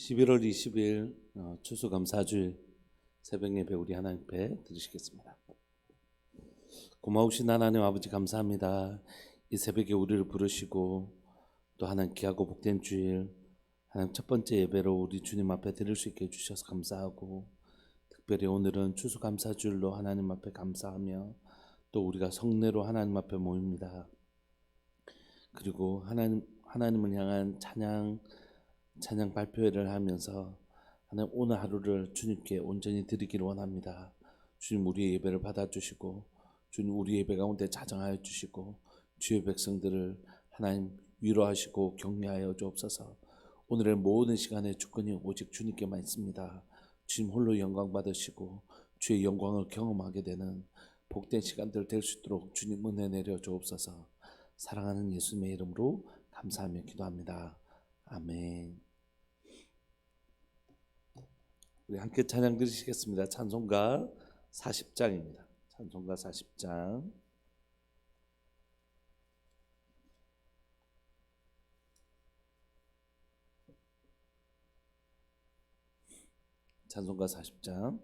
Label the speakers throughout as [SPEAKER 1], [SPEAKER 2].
[SPEAKER 1] 11월 20일 추수감사주일 새벽예배 우리 하나님 앞에 드리시겠습니다. 고마우신 하나님 아버지 감사합니다. 이 새벽에 우리를 부르시고 또 하나님 귀하고 복된 주일 하나님 첫 번째 예배로 우리 주님 앞에 드릴 수 있게 해주셔서 감사하고, 특별히 오늘은 추수감사주일로 하나님 앞에 감사하며 또 우리가 성례로 하나님 앞에 모입니다. 그리고 하나님을 향한 찬양 발표회를 하면서 하나님 오늘 하루를 주님께 온전히 드리기를 원합니다. 주님 우리의 예배를 받아주시고 주님 우리 예배 가운데 자정하여 주시고 주의 백성들을 하나님 위로하시고 격려하여 주옵소서. 오늘의 모든 시간의 주권이 오직 주님께만 있습니다. 주님 홀로 영광 받으시고 주의 영광을 경험하게 되는 복된 시간들 될 수 있도록 주님 은혜 내려 주옵소서. 사랑하는 예수님의 이름으로 감사하며 기도합니다. 아멘. 우리 함께 찬양 드리시겠습니다. 찬송가 40장입니다. 찬송가 40장. 찬송가 40장.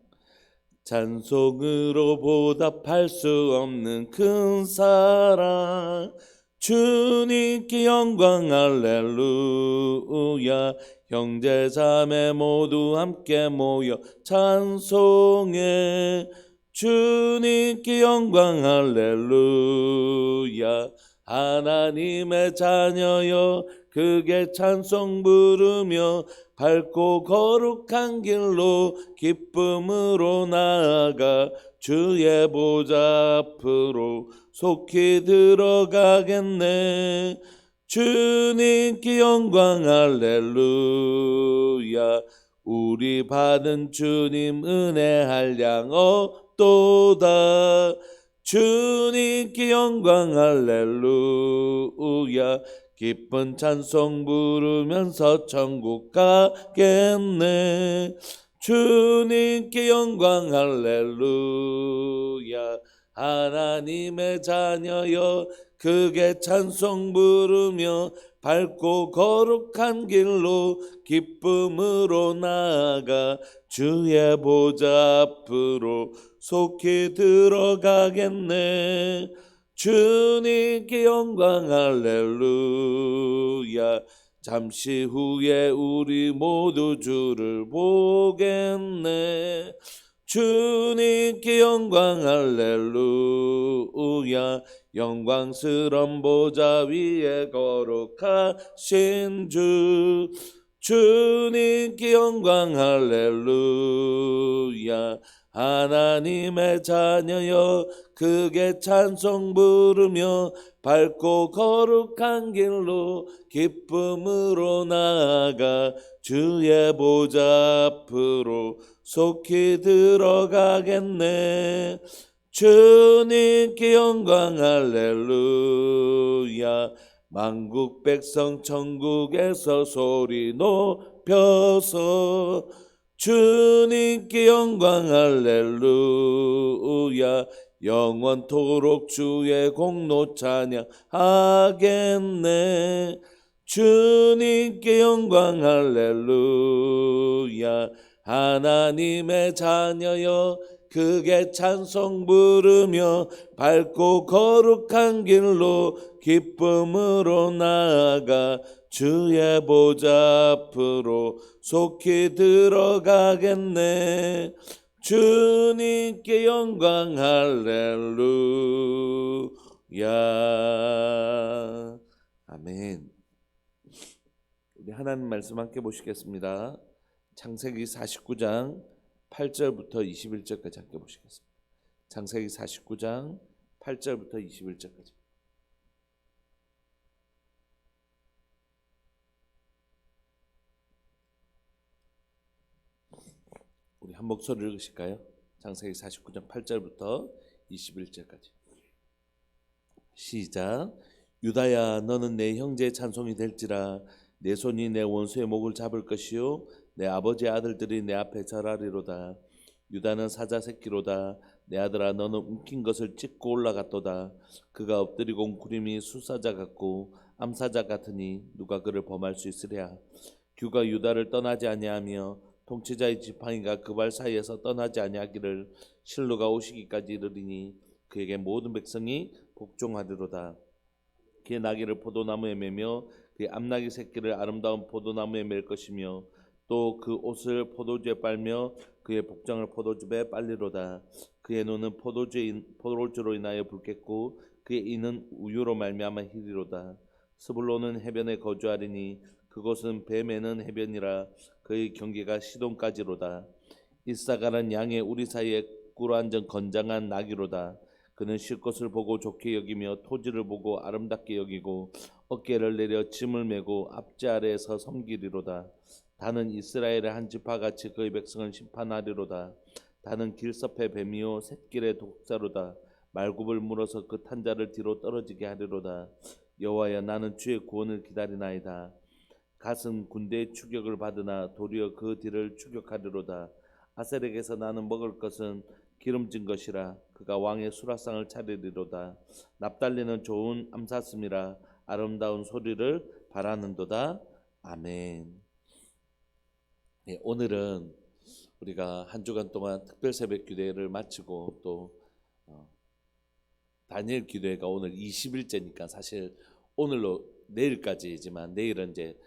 [SPEAKER 1] 찬송으로 보답할 수 없는 큰 사랑, 주님께 영광 할렐루야. 형제자매 모두 함께 모여 찬송해. 주님께 영광 할렐루야. 하나님의 자녀여 크게 찬송 부르며 밝고 거룩한 길로 기쁨으로 나아가 주의 보좌 앞으로 속히 들어가겠네. 주님께 영광 할렐루야. 우리 받은 주님 은혜 한량 없도다. 주님께 영광 할렐루야. 기쁜 찬송 부르면서 천국 가겠네. 주님께 영광 할렐루야. 하나님의 자녀여 크게 찬송 부르며 밝고 거룩한 길로 기쁨으로 나아가 주의 보좌 앞으로 속히 들어가겠네. 주님께 영광 할렐루야. 잠시 후에 우리 모두 주를 보겠네. 주님께 영광 할렐루야. 영광스런 보좌 위에 거룩하신 주, 주님께 영광 할렐루야. 하나님의 자녀여 크게 찬송 부르며 밝고 거룩한 길로 기쁨으로 나아가 주의 보좌 앞으로 속히 들어가겠네. 주님께 영광 할렐루야. 만국 백성 천국에서 소리 높여서 주님께 영광 할렐루야. 영원토록 주의 공로 찬양하겠네. 주님께 영광 할렐루야. 하나님의 자녀여 크게 찬송 부르며 밝고 거룩한 길로 기쁨으로 나아가 주의 보좌 앞으로 속히 들어가겠네. 주님께 영광 할렐루야. 아멘. 우리 하나님 말씀 함께 보시겠습니다. 창세기 49장 8절부터 21절까지 함께 보시겠습니다. 창세기 49장 8절부터 21절까지. 우리 한 목소리를 읽으실까요? 창세기 49장 8절부터 21절까지. 시작. 유다야 너는 내 형제의 찬송이 될지라. 내 손이 내 원수의 목을 잡을 것이요 내 아버지의 아들들이 내 앞에 절하리로다. 유다는 사자 새끼로다. 내 아들아 너는 움킨 것을 찢고 올라갔도다. 그가 엎드리고 웅크림이 수사자 같고 암사자 같으니 누가 그를 범할 수 있으랴. 규가 유다를 떠나지 아니하며 통치자의 지팡이가 그 발 사이에서 떠나지 아니하기를 실로가 오시기까지 이르리니 그에게 모든 백성이 복종하리로다. 그의 나귀를 포도나무에 매며 그의 암나귀 새끼를 아름다운 포도나무에 맬 것이며 또 그 옷을 포도주에 빨며 그의 복장을 포도즙에 빨리로다. 그의 눈은 포도주로 인하여 붉겠고 그의 이는 우유로 말미암아 희리로다. 스불론은 해변에 거주하리니 그곳은 배 매는 해변이라 그의 경계가 시돈까지로다. 이사갈은 양의 우리 사이에 꿇어앉은 건장한 나귀로다. 그는 쉴 것을 보고 좋게 여기며 토지를 보고 아름답게 여기고 어깨를 내려 짐을 메고 앞지 아래에서 섬기리로다. 다는 이스라엘의 한 지파같이 그의 백성을 심판하리로다. 다는 길섭의 뱀이요 샛길의 독사로다. 말굽을 물어서 그 탄자를 뒤로 떨어지게 하리로다. 여호와여, 나는 주의 구원을 기다리나이다. 갓은 군대의 추격을 받으나 도리어 그 뒤를 추격하리로다. 아셀에게서 나는 먹을 것은 기름진 것이라. 그가 왕의 수라상을 차리리로다. 납달리는 좋은 암사슴이라. 아름다운 소리를 바라는도다. 아멘. 네, 오늘은 우리가 한 주간 동안 특별 새벽 기도회를 마치고 또 다니엘 기도회가 오늘 20일째니까 사실 오늘로 내일까지이지만 내일은 이제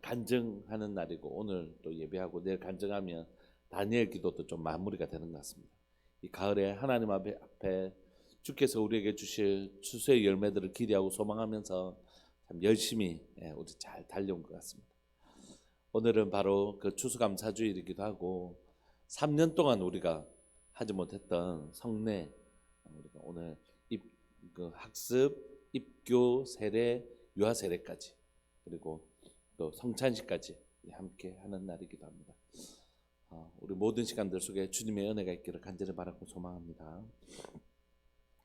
[SPEAKER 1] 간증하는 날이고 오늘 또 예배하고 내일 간증하면 다니엘 기도도 좀 마무리가 되는 것 같습니다. 이 가을에 하나님 앞에 주께서 우리에게 주실 추수의 열매들을 기대하고 소망하면서 참 열심히 우리 잘 달려온 것 같습니다. 오늘은 바로 그 추수감사주일이기도 하고 3년 동안 우리가 하지 못했던 성례, 우리가 오늘 학습, 입교, 세례, 유아 세례까지 그리고 또 성찬식까지 함께 하는 날이기도 합니다. 우리 모든 시간들 속에 주님의 은혜가 있기를 간절히 바라고 소망합니다.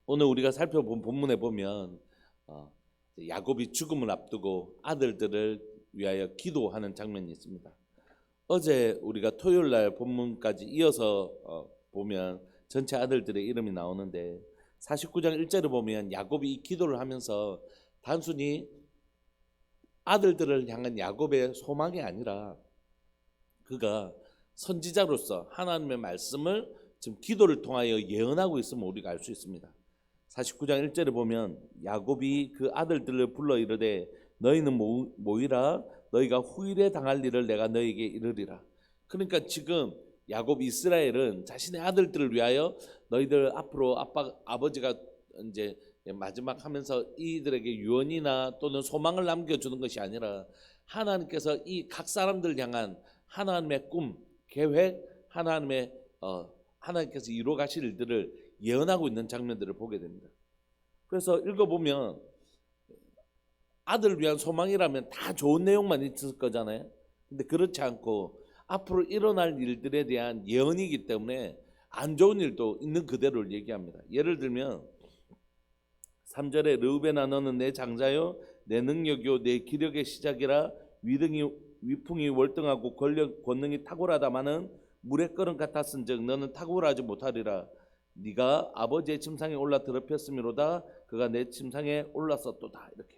[SPEAKER 1] 오늘 우리가 살펴본 본문에 보면 야곱이 죽음을 앞두고 아들들을 위하여 기도하는 장면이 있습니다. 어제 우리가 토요일 날 본문까지 이어서 보면 전체 아들들의 이름이 나오는데 49장 1절을 보면 야곱이 이 기도를 하면서 단순히 아들들을 향한 야곱의 소망이 아니라 그가 선지자로서 하나님의 말씀을 지금 기도를 통하여 예언하고 있음을 우리가 알 수 있습니다. 49장 1절에 보면 야곱이 그 아들들을 불러 이르되 너희는 모이라. 너희가 후일에 당할 일을 내가 너희에게 이르리라. 그러니까 지금 야곱 이스라엘은 자신의 아들들을 위하여 너희들 앞으로 아버지가 이제 마지막 하면서 이들에게 유언이나 또는 소망을 남겨주는 것이 아니라 하나님께서 이 각 사람들 향한 하나님의 꿈, 계획, 하나님께서 이루어 가실 일들을 예언하고 있는 장면들을 보게 됩니다. 그래서 읽어보면 아들을 위한 소망이라면 다 좋은 내용만 있을 거잖아요. 근데 그렇지 않고 앞으로 일어날 일들에 대한 예언이기 때문에 안 좋은 일도 있는 그대로를 얘기합니다. 예를 들면 3절에 르우벤아 너는 내 장자요 내 능력이요 내 기력의 시작이라. 위풍이 월등하고 권능이 탁월하다마는 물의 끓음 같았은즉 너는 탁월하지 못하리라. 네가 아버지의 침상에 올라 더럽혔음이로다. 그가 내 침상에 올랐었도다. 이렇게.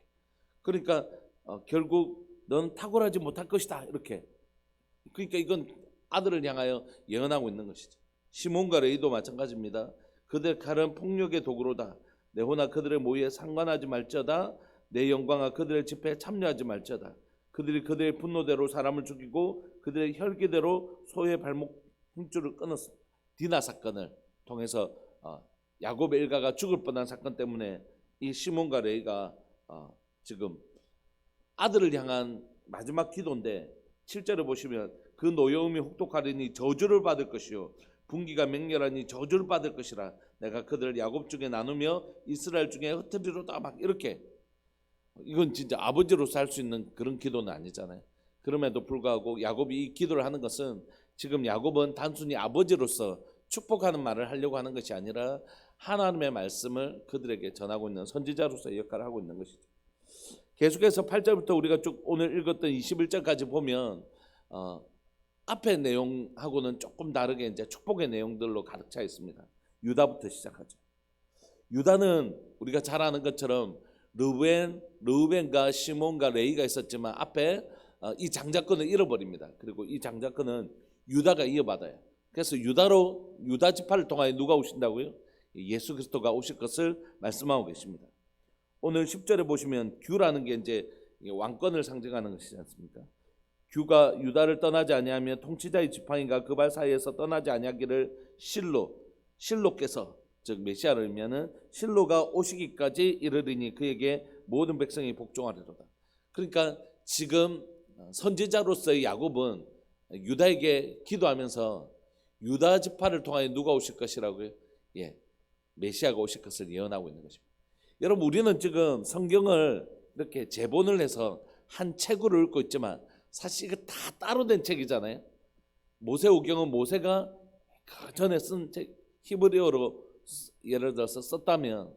[SPEAKER 1] 그러니까 결국 너는 탁월하지 못할 것이다. 이렇게. 그러니까 이건 아들을 향하여 예언하고 있는 것이죠. 시몬과 레위도 마찬가지입니다. 그들 칼은 폭력의 도구로다. 내호나 그들의 모의에 상관하지 말지어다. 내 영광아 그들의 집회에 참여하지 말지어다. 그들이 그들의 분노대로 사람을 죽이고 그들의 혈기대로 소의 발목 힘줄을 끊었습니다. 디나 사건을 통해서 야곱의 일가가 죽을 뻔한 사건 때문에 이 시몬과 레위가 지금 아들을 향한 마지막 기도인데 7절을 보시면 그 노여움이 혹독하리니 저주를 받을 것이요 분기가 맹렬하니 저주를 받을 것이라. 내가 그들을 야곱 중에 나누며 이스라엘 중에 흩으리로다. 막 이렇게. 이건 진짜 아버지로서 할 수 있는 그런 기도는 아니잖아요. 그럼에도 불구하고 야곱이 이 기도를 하는 것은 지금 야곱은 단순히 아버지로서 축복하는 말을 하려고 하는 것이 아니라 하나님의 말씀을 그들에게 전하고 있는 선지자로서의 역할을 하고 있는 것이죠. 계속해서 8절부터 우리가 쭉 오늘 읽었던 21절까지 보면 앞의 내용하고는 조금 다르게 이제 축복의 내용들로 가득 차 있습니다. 유다부터 시작하죠. 유다는 우리가 잘 아는 것처럼 르우벤과 시몬과 레위가 있었지만 앞에 이 장자권을 잃어버립니다. 그리고 이 장자권은 유다가 이어받아요. 그래서 유다 지파를 통하여 누가 오신다고요? 예수 그리스도가 오실 것을 말씀하고 계십니다. 오늘 10절에 보시면 규라는 게 이제 왕권을 상징하는 것이지 않습니까? 규가 유다를 떠나지 아니하며 통치자의 지팡이가 그 발 사이에서 떠나지 아니하기를 실로께서, 즉 메시아를 의미하는 실로가 오시기까지 이르리니 그에게 모든 백성이 복종하리로다. 그러니까 지금 선지자로서의 야곱은 유다에게 기도하면서 유다 지파를 통하여 누가 오실 것이라고요? 메시아가 오실 것을 예언하고 있는 것입니다. 여러분, 우리는 지금 성경을 이렇게 제본을 해서 한 책으로 읽고 있지만 사실 이거 다 따로 된 책이잖아요. 모세오경은 모세가 그 전에 쓴 책, 히브리어로 예를 들어서 썼다면,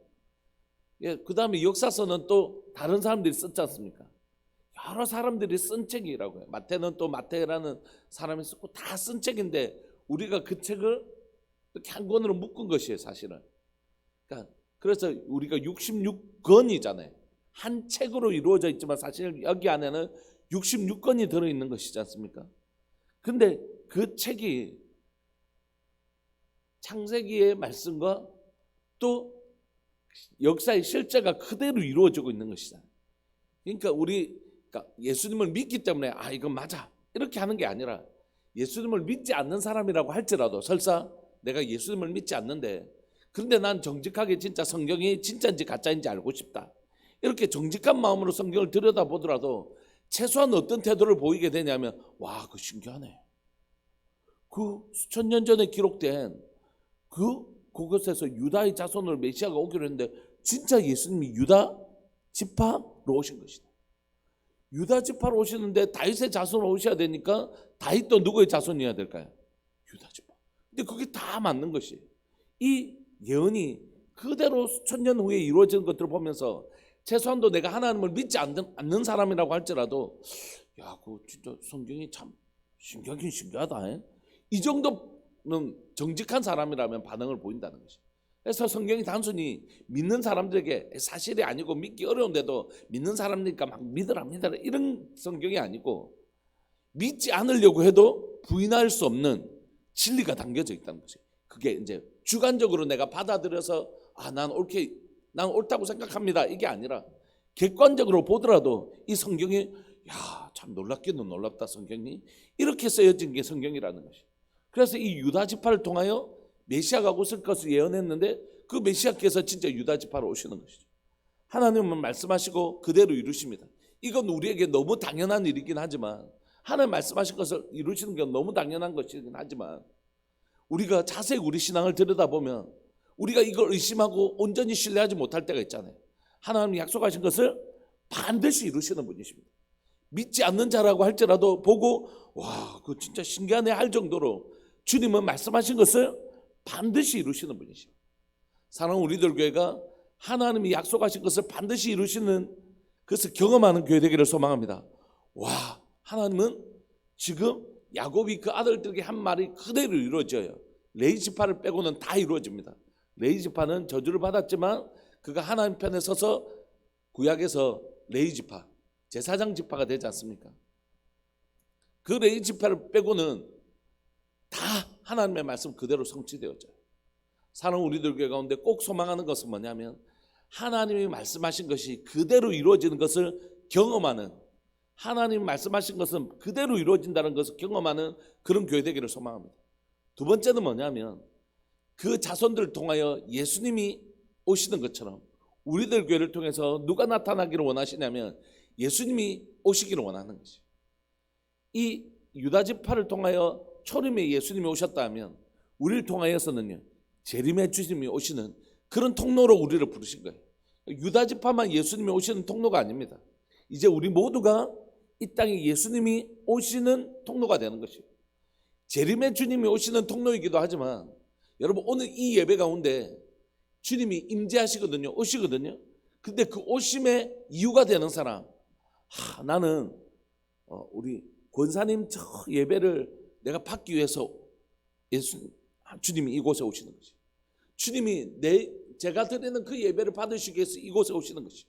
[SPEAKER 1] 그 다음에 역사서는 또 다른 사람들이 썼지 않습니까? 여러 사람들이 쓴 책이라고요. 마태는 또 마태라는 사람이 썼고 다 쓴 책인데 우리가 그 책을 이렇게 한 권으로 묶은 것이에요, 사실은. 그러니까 그래서 우리가 66권이잖아요. 한 책으로 이루어져 있지만 사실 여기 안에는 66권이 들어있는 것이지 않습니까? 근데 그 책이 창세기의 말씀과 또 역사의 실제가 그대로 이루어지고 있는 것이잖아요. 그러니까 예수님을 믿기 때문에 이건 맞아 이렇게 하는 게 아니라, 예수님을 믿지 않는 사람이라고 할지라도 설사 내가 예수님을 믿지 않는데 그런데 난 정직하게 진짜 성경이 진짜인지 가짜인지 알고 싶다, 이렇게 정직한 마음으로 성경을 들여다보더라도 최소한 어떤 태도를 보이게 되냐면, 와, 그거 신기하네. 그 수천 년 전에 기록된 그곳에서 유다의 자손으로 메시아가 오기로 했는데 진짜 예수님이 유다 지파로 오신 것이다. 유다 지파로 오시는데 다윗의 자손으로 오셔야 되니까 다윗도 누구의 자손이어야 될까요? 유다 지파. 근데 그게 다 맞는 것이에요. 이 예언이 그대로 수천 년 후에 이루어지는 것들을 보면서 최소한도 내가 하나님을 믿지 않는 사람이라고 할지라도, 그 진짜 성경이 참 신기하긴 신기하다. 이 정도는 정직한 사람이라면 반응을 보인다는 것이에요. 그래서 성경이 단순히 믿는 사람들에게 사실이 아니고 믿기 어려운데도 믿는 사람이니까 막 믿으라 이런 성경이 아니고, 믿지 않으려고 해도 부인할 수 없는 진리가 담겨져 있다는 것이에요. 그게 이제 주관적으로 내가 받아들여서 난 옳다고 생각합니다, 이게 아니라 객관적으로 보더라도 이 성경이 참 놀랍기는 놀랍다, 성경이 이렇게 쓰여진 게 성경이라는 것이에요. 그래서 이 유다 지파를 통하여 메시아가 오실 것을 예언했는데 그 메시아께서 진짜 유다 지파로 오시는 것이죠. 하나님은 말씀하시고 그대로 이루십니다. 이건 우리에게 너무 당연한 일이긴 하지만, 하나님 말씀하신 것을 이루시는 게 너무 당연한 것이긴 하지만, 우리가 자세히 우리 신앙을 들여다보면 우리가 이걸 의심하고 온전히 신뢰하지 못할 때가 있잖아요. 하나님이 약속하신 것을 반드시 이루시는 분이십니다. 믿지 않는 자라고 할지라도 보고 그거 진짜 신기하네 할 정도로 주님은 말씀하신 것을 반드시 이루시는 분이십니다. 사랑하는 우리들 교회가 하나님이 약속하신 것을 반드시 이루시는 그것을 경험하는 교회 되기를 소망합니다. 하나님은 지금 야곱이 그 아들들에게 한 말이 그대로 이루어져요. 레위 지파를 빼고는 다 이루어집니다. 레위 지파는 저주를 받았지만 그가 하나님 편에 서서 구약에서 레위 지파, 제사장 지파가 되지 않습니까? 그 레위 지파를 빼고는 다 하나님의 말씀 그대로 성취되었죠. 사랑하는 우리들 교회 가운데 꼭 소망하는 것은 뭐냐면, 하나님이 말씀하신 것이 그대로 이루어지는 것을 경험하는, 하나님이 말씀하신 것은 그대로 이루어진다는 것을 경험하는 그런 교회 되기를 소망합니다. 두 번째는 뭐냐면, 그 자손들을 통하여 예수님이 오시는 것처럼 우리들 교회를 통해서 누가 나타나기를 원하시냐면 예수님이 오시기를 원하는 것이에요. 이 유다 지파를 통하여 초림에 예수님이 오셨다면 우리를 통하여서는요, 재림의 주님이 오시는 그런 통로로 우리를 부르신 거예요. 유다 지파만 예수님이 오시는 통로가 아닙니다. 이제 우리 모두가 이 땅에 예수님이 오시는 통로가 되는 것이에요. 재림의 주님이 오시는 통로이기도 하지만, 여러분 오늘 이 예배 가운데 주님이 임재하시거든요, 오시거든요. 근데 그 오심의 이유가 되는 사람, 나는 우리 권사님 저 예배를 내가 받기 위해서 주님이 이곳에 오시는 것이, 주님이 제가 드리는 그 예배를 받으시기 위해서 이곳에 오시는 것이,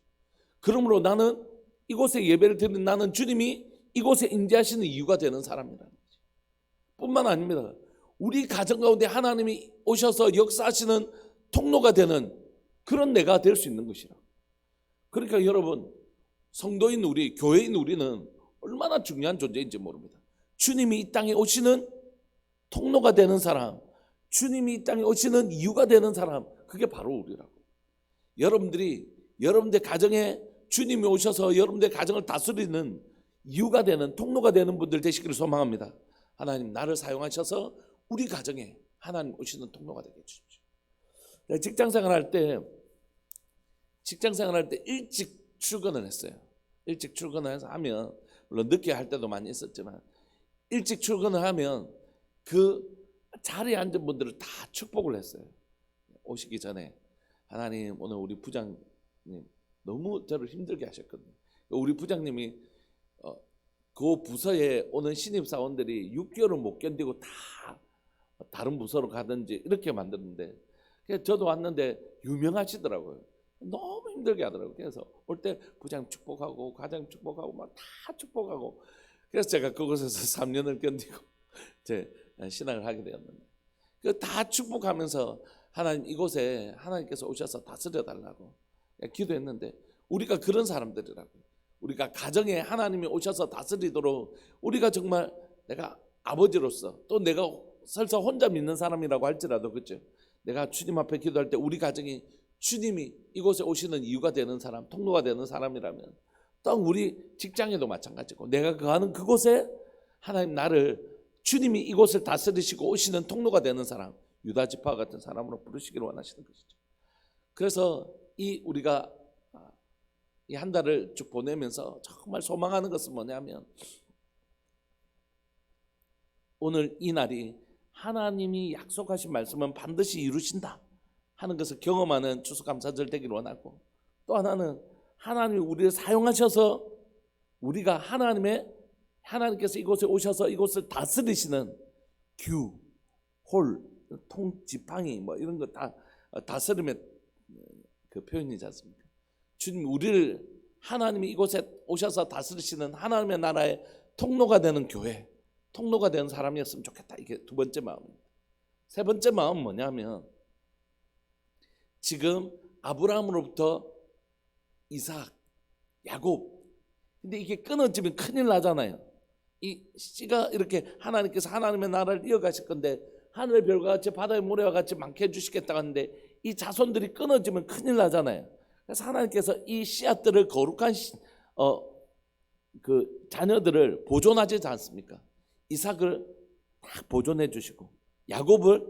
[SPEAKER 1] 그러므로 나는 이곳에 예배를 드리는 나는 주님이 이곳에 임재하시는 이유가 되는 사람이라는 거죠. 뿐만 아닙니다. 우리 가정 가운데 하나님이 오셔서 역사하시는 통로가 되는 그런 내가 될 수 있는 것이라. 그러니까 여러분, 성도인 우리, 교회인 우리는 얼마나 중요한 존재인지 모릅니다. 주님이 이 땅에 오시는 통로가 되는 사람, 주님이 이 땅에 오시는 이유가 되는 사람, 그게 바로 우리라고. 여러분들이 여러분들 가정에 주님이 오셔서 여러분들 가정을 다스리는 이유가 되는, 통로가 되는 분들 되시기를 소망합니다. 하나님, 나를 사용하셔서 우리 가정에 하나님 오시는 통로가 되게 해주십시오. 직장생활할 때 일찍 출근을 했어요. 일찍 출근을 해서 하면, 물론 늦게 할 때도 많이 있었지만, 일찍 출근을 하면 그 자리에 앉은 분들을 다 축복을 했어요. 오시기 전에 하나님, 오늘 우리 부장님 너무 저를 힘들게 하셨거든요. 우리 부장님이 그 부서에 오는 신입사원들이 6개월을 못 견디고 다 다른 부서로 가든지 이렇게 만드는데, 저도 왔는데 유명하시더라고요. 너무 힘들게 하더라고요. 그래서 올 때 부장님 축복하고 과장님 축복하고 막 다 축복하고, 그래서 제가 그곳에서 3년을 견디고 제 신앙을 하게 되었는데, 그 다 축복하면서 하나님, 이곳에 하나님께서 오셔서 다스려 달라고 기도했는데, 우리가 그런 사람들이라고요. 우리가 가정에 하나님이 오셔서 다스리도록, 우리가 정말 내가 아버지로서, 또 내가 설사 혼자 믿는 사람이라고 할지라도, 그렇죠? 내가 주님 앞에 기도할 때 우리 가정이 주님이 이곳에 오시는 이유가 되는 사람, 통로가 되는 사람이라면, 또 우리 직장에도 마찬가지고, 내가 가는 그곳에 하나님, 나를 주님이 이곳을 다스리시고 오시는 통로가 되는 사람, 유다 지파와 같은 사람으로 부르시기를 원하시는 것이죠. 그래서 우리가 이 한 달을 쭉 보내면서 정말 소망하는 것은 뭐냐면, 오늘 이 날이 하나님이 약속하신 말씀은 반드시 이루신다 하는 것을 경험하는 추수감사절 되기를 원하고, 또 하나는 하나님이 우리를 사용하셔서 우리가 하나님께서 이곳에 오셔서 이곳을 다스리시는 규, 홀, 지팡이 뭐 이런 거 다 다스림의 그 표현이지 않습니까? 주님, 우리를 하나님이 이곳에 오셔서 다스리시는 하나님의 나라의 통로가 되는 교회, 통로가 되는 사람이었으면 좋겠다. 이게 두 번째 마음입니다. 세 번째 마음은 뭐냐면, 지금 아브라함으로부터 이삭, 야곱, 근데 이게 끊어지면 큰일 나잖아요. 이 씨가 이렇게 하나님께서 하나님의 나라를 이어가실 건데, 하늘의 별과 같이 바다의 모래와 같이 많게 해주시겠다고 하는데, 이 자손들이 끊어지면 큰일 나잖아요. 그래서 하나님께서 이 씨앗들을, 거룩한 그 자녀들을 보존하지 않습니까? 이삭을 딱 보존해 주시고, 야곱을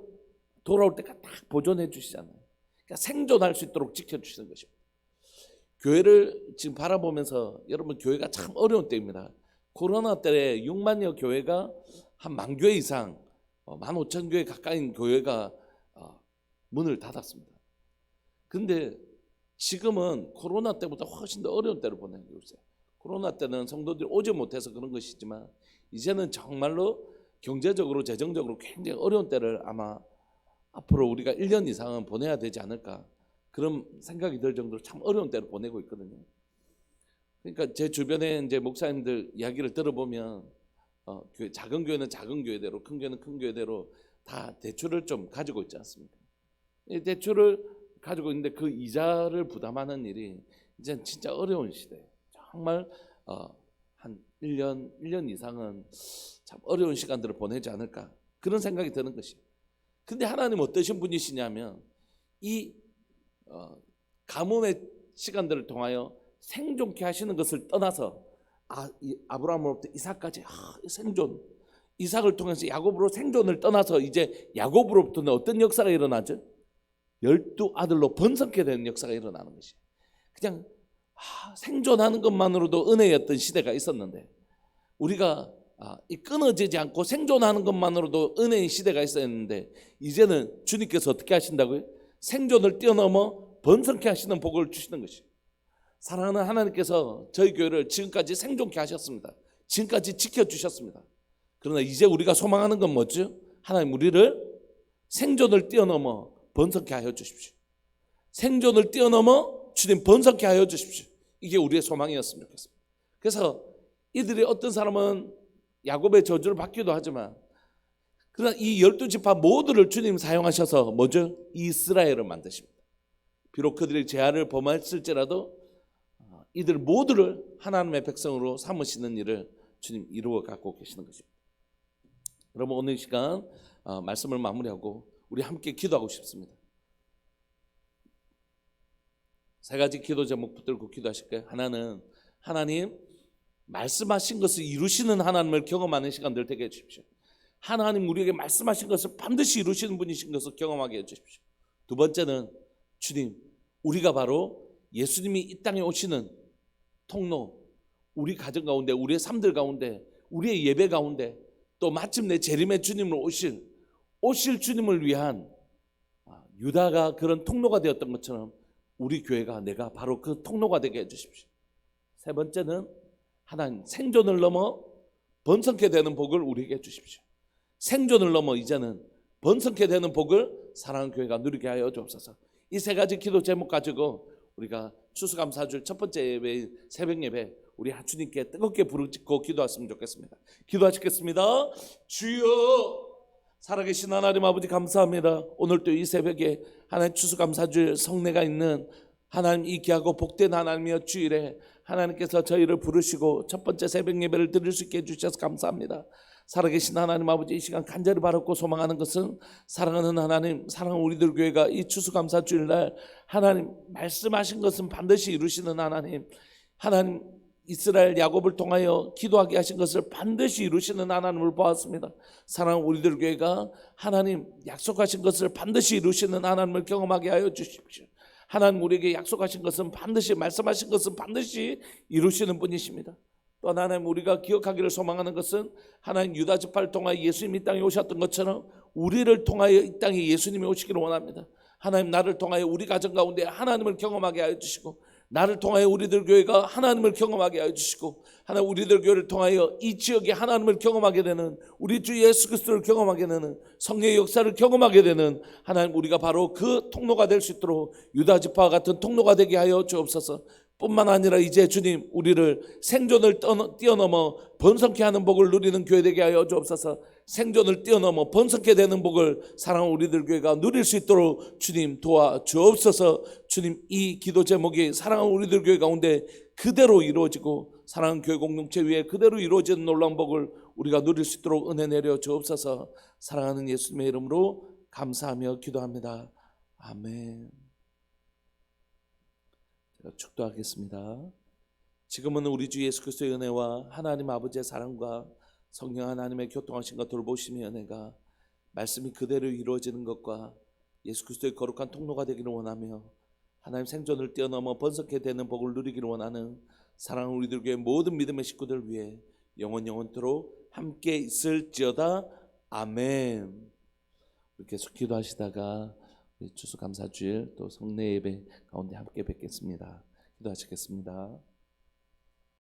[SPEAKER 1] 돌아올 때까지 딱 보존해 주시잖아요. 그러니까 생존할 수 있도록 지켜주시는 것입니다. 교회를 지금 바라보면서, 여러분, 교회가 참 어려운 때입니다. 코로나 때 6만여 교회가 한 10,000교회 이상, 15,000교회 가까이 교회가 문을 닫았습니다. 근데 지금은 코로나 때보다 훨씬 더 어려운 때를 보내고 있어요. 코로나 때는 성도들이 오지 못해서 그런 것이지만, 이제는 정말로 경제적으로, 재정적으로 굉장히 어려운 때를 아마 앞으로 우리가 1년 이상은 보내야 되지 않을까, 그런 생각이 들 정도로 참 어려운 때를 보내고 있거든요. 그러니까 제 주변에 이제 목사님들 이야기를 들어보면, 작은 교회는 작은 교회대로, 큰 교회는 큰 교회대로 다 대출을 좀 가지고 있지 않습니까? 이 대출을 가지고 있는데 그 이자를 부담하는 일이 이제 진짜 어려운 시대. 정말 한 1년 이상은 참 어려운 시간들을 보내지 않을까, 그런 생각이 드는 것이. 근데 하나님 어떠신 분이시냐면, 이 가뭄의 시간들을 통하여 생존케 하시는 것을 떠나서, 아브라함으로부터 이삭까지 생존, 이삭을 통해서 야곱으로 생존을 떠나서 이제 야곱으로부터는 어떤 역사가 일어나죠? 12아들로 번성케 되는 역사가 일어나는 것이. 그냥 생존하는 것만으로도 은혜였던 시대가 있었는데, 우리가 이 끊어지지 않고 생존하는 것만으로도 은혜의 시대가 있었는데, 이제는 주님께서 어떻게 하신다고요? 생존을 뛰어넘어 번성케 하시는 복을 주시는 것이에요. 사랑하는 하나님께서 저희 교회를 지금까지 생존케 하셨습니다. 지금까지 지켜주셨습니다. 그러나 이제 우리가 소망하는 건 뭐죠? 하나님, 우리를 생존을 뛰어넘어 번성케 하여 주십시오. 생존을 뛰어넘어 주님 번성케 하여 주십시오. 이게 우리의 소망이었으면 좋겠습니다. 그래서 이들이 어떤 사람은 야곱의 저주를 받기도 하지만, 그러나 이 12지파 모두를 주님 사용하셔서 뭐죠? 이스라엘을 만드십니다. 비록 그들이 죄악을 범했을지라도 이들 모두를 하나님의 백성으로 삼으시는 일을 주님 이루어 갖고 계시는 것입니다. 여러분, 오늘 시간 말씀을 마무리하고 우리 함께 기도하고 싶습니다. 세 가지 기도 제목 붙들고 기도하실까요? 하나는 하나님 말씀하신 것을 이루시는 하나님을 경험하는 시간들 되게 해주십시오. 하나님 우리에게 말씀하신 것을 반드시 이루시는 분이신 것을 경험하게 해주십시오. 두 번째는 주님, 우리가 바로 예수님이 이 땅에 오시는 통로, 우리 가정 가운데, 우리의 삶들 가운데, 우리의 예배 가운데, 또 마침내 재림의 주님을 오실 주님을 위한 유다가 그런 통로가 되었던 것처럼 우리 교회가, 내가 바로 그 통로가 되게 해주십시오. 세 번째는 하나님 생존을 넘어 번성케 되는 복을 우리에게 주십시오. 생존을 넘어 이제는 번성케 되는 복을 사랑하는 교회가 누리게 하여 주옵소서. 이 세 가지 기도 제목 가지고 우리가 추수감사주일 첫 번째 예배, 새벽 예배, 우리 주님께 뜨겁게 부르짖고 기도했으면 좋겠습니다. 기도하시겠습니다. 주여, 살아계신 하나님 아버지 감사합니다. 오늘 또 이 새벽에 하나님 추수감사주일 성례가 있는 하나님 이 귀하고 복된 하나님이여 주일에 하나님께서 저희를 부르시고 첫 번째 새벽 예배를 드릴 수 있게 해주셔서 감사합니다. 살아계신 하나님 아버지, 이 시간 간절히 바라고 소망하는 것은 사랑하는 하나님, 사랑하는 우리들 교회가 이 추수감사주일날 하나님 말씀하신 것은 반드시 이루시는 하나님, 하나님 이스라엘 야곱을 통하여 기도하게 하신 것을 반드시 이루시는 하나님을 보았습니다. 사랑하는 우리들 교회가 하나님 약속하신 것을 반드시 이루시는 하나님을 경험하게 하여 주십시오. 하나님 우리에게 약속하신 것은 반드시, 말씀하신 것은 반드시 이루시는 분이십니다. 또 하나님 우리가 기억하기를 소망하는 것은 하나님 유다 지파를 통하여 예수님이 이 땅에 오셨던 것처럼 우리를 통하여 이 땅에 예수님이 오시기를 원합니다. 하나님 나를 통하여 우리 가정 가운데 하나님을 경험하게 하여 주시고, 나를 통하여 우리들 교회가 하나님을 경험하게 하여 주시고, 하나님 우리들 교회를 통하여 이 지역에 하나님을 경험하게 되는, 우리 주 예수 그리스도를 경험하게 되는, 성령의 역사를 경험하게 되는 하나님, 우리가 바로 그 통로가 될 수 있도록 유다 지파와 같은 통로가 되게 하여 주옵소서. 뿐만 아니라 이제 주님 우리를 생존을 뛰어넘어 번성케 하는 복을 누리는 교회 되게 하여 주옵소서. 생존을 뛰어넘어 번성케 되는 복을 사랑하는 우리들 교회가 누릴 수 있도록 주님 도와주옵소서. 주님, 이 기도 제목이 사랑하는 우리들 교회 가운데 그대로 이루어지고 사랑하는 교회 공동체 위에 그대로 이루어지는 놀라운 복을 우리가 누릴 수 있도록 은혜 내려 주옵소서. 사랑하는 예수님의 이름으로 감사하며 기도합니다. 아멘. 축도하겠습니다. 지금은 우리 주 예수 그리스도의 은혜와 하나님 아버지의 사랑과 성령 하나님의 교통하심과 돌보심의 은혜가 말씀이 그대로 이루어지는 것과 예수 그리스도의 거룩한 통로가 되기를 원하며 하나님 생존을 뛰어넘어 번성케 되는 복을 누리기를 원하는 사랑하는 우리들 교회 모든 믿음의 식구들 위해 영원토록 함께 있을지어다. 아멘. 계속 기도하시다가 추수감사주일 또 성례 예배 가운데 함께 뵙겠습니다. 기도하시겠습니다.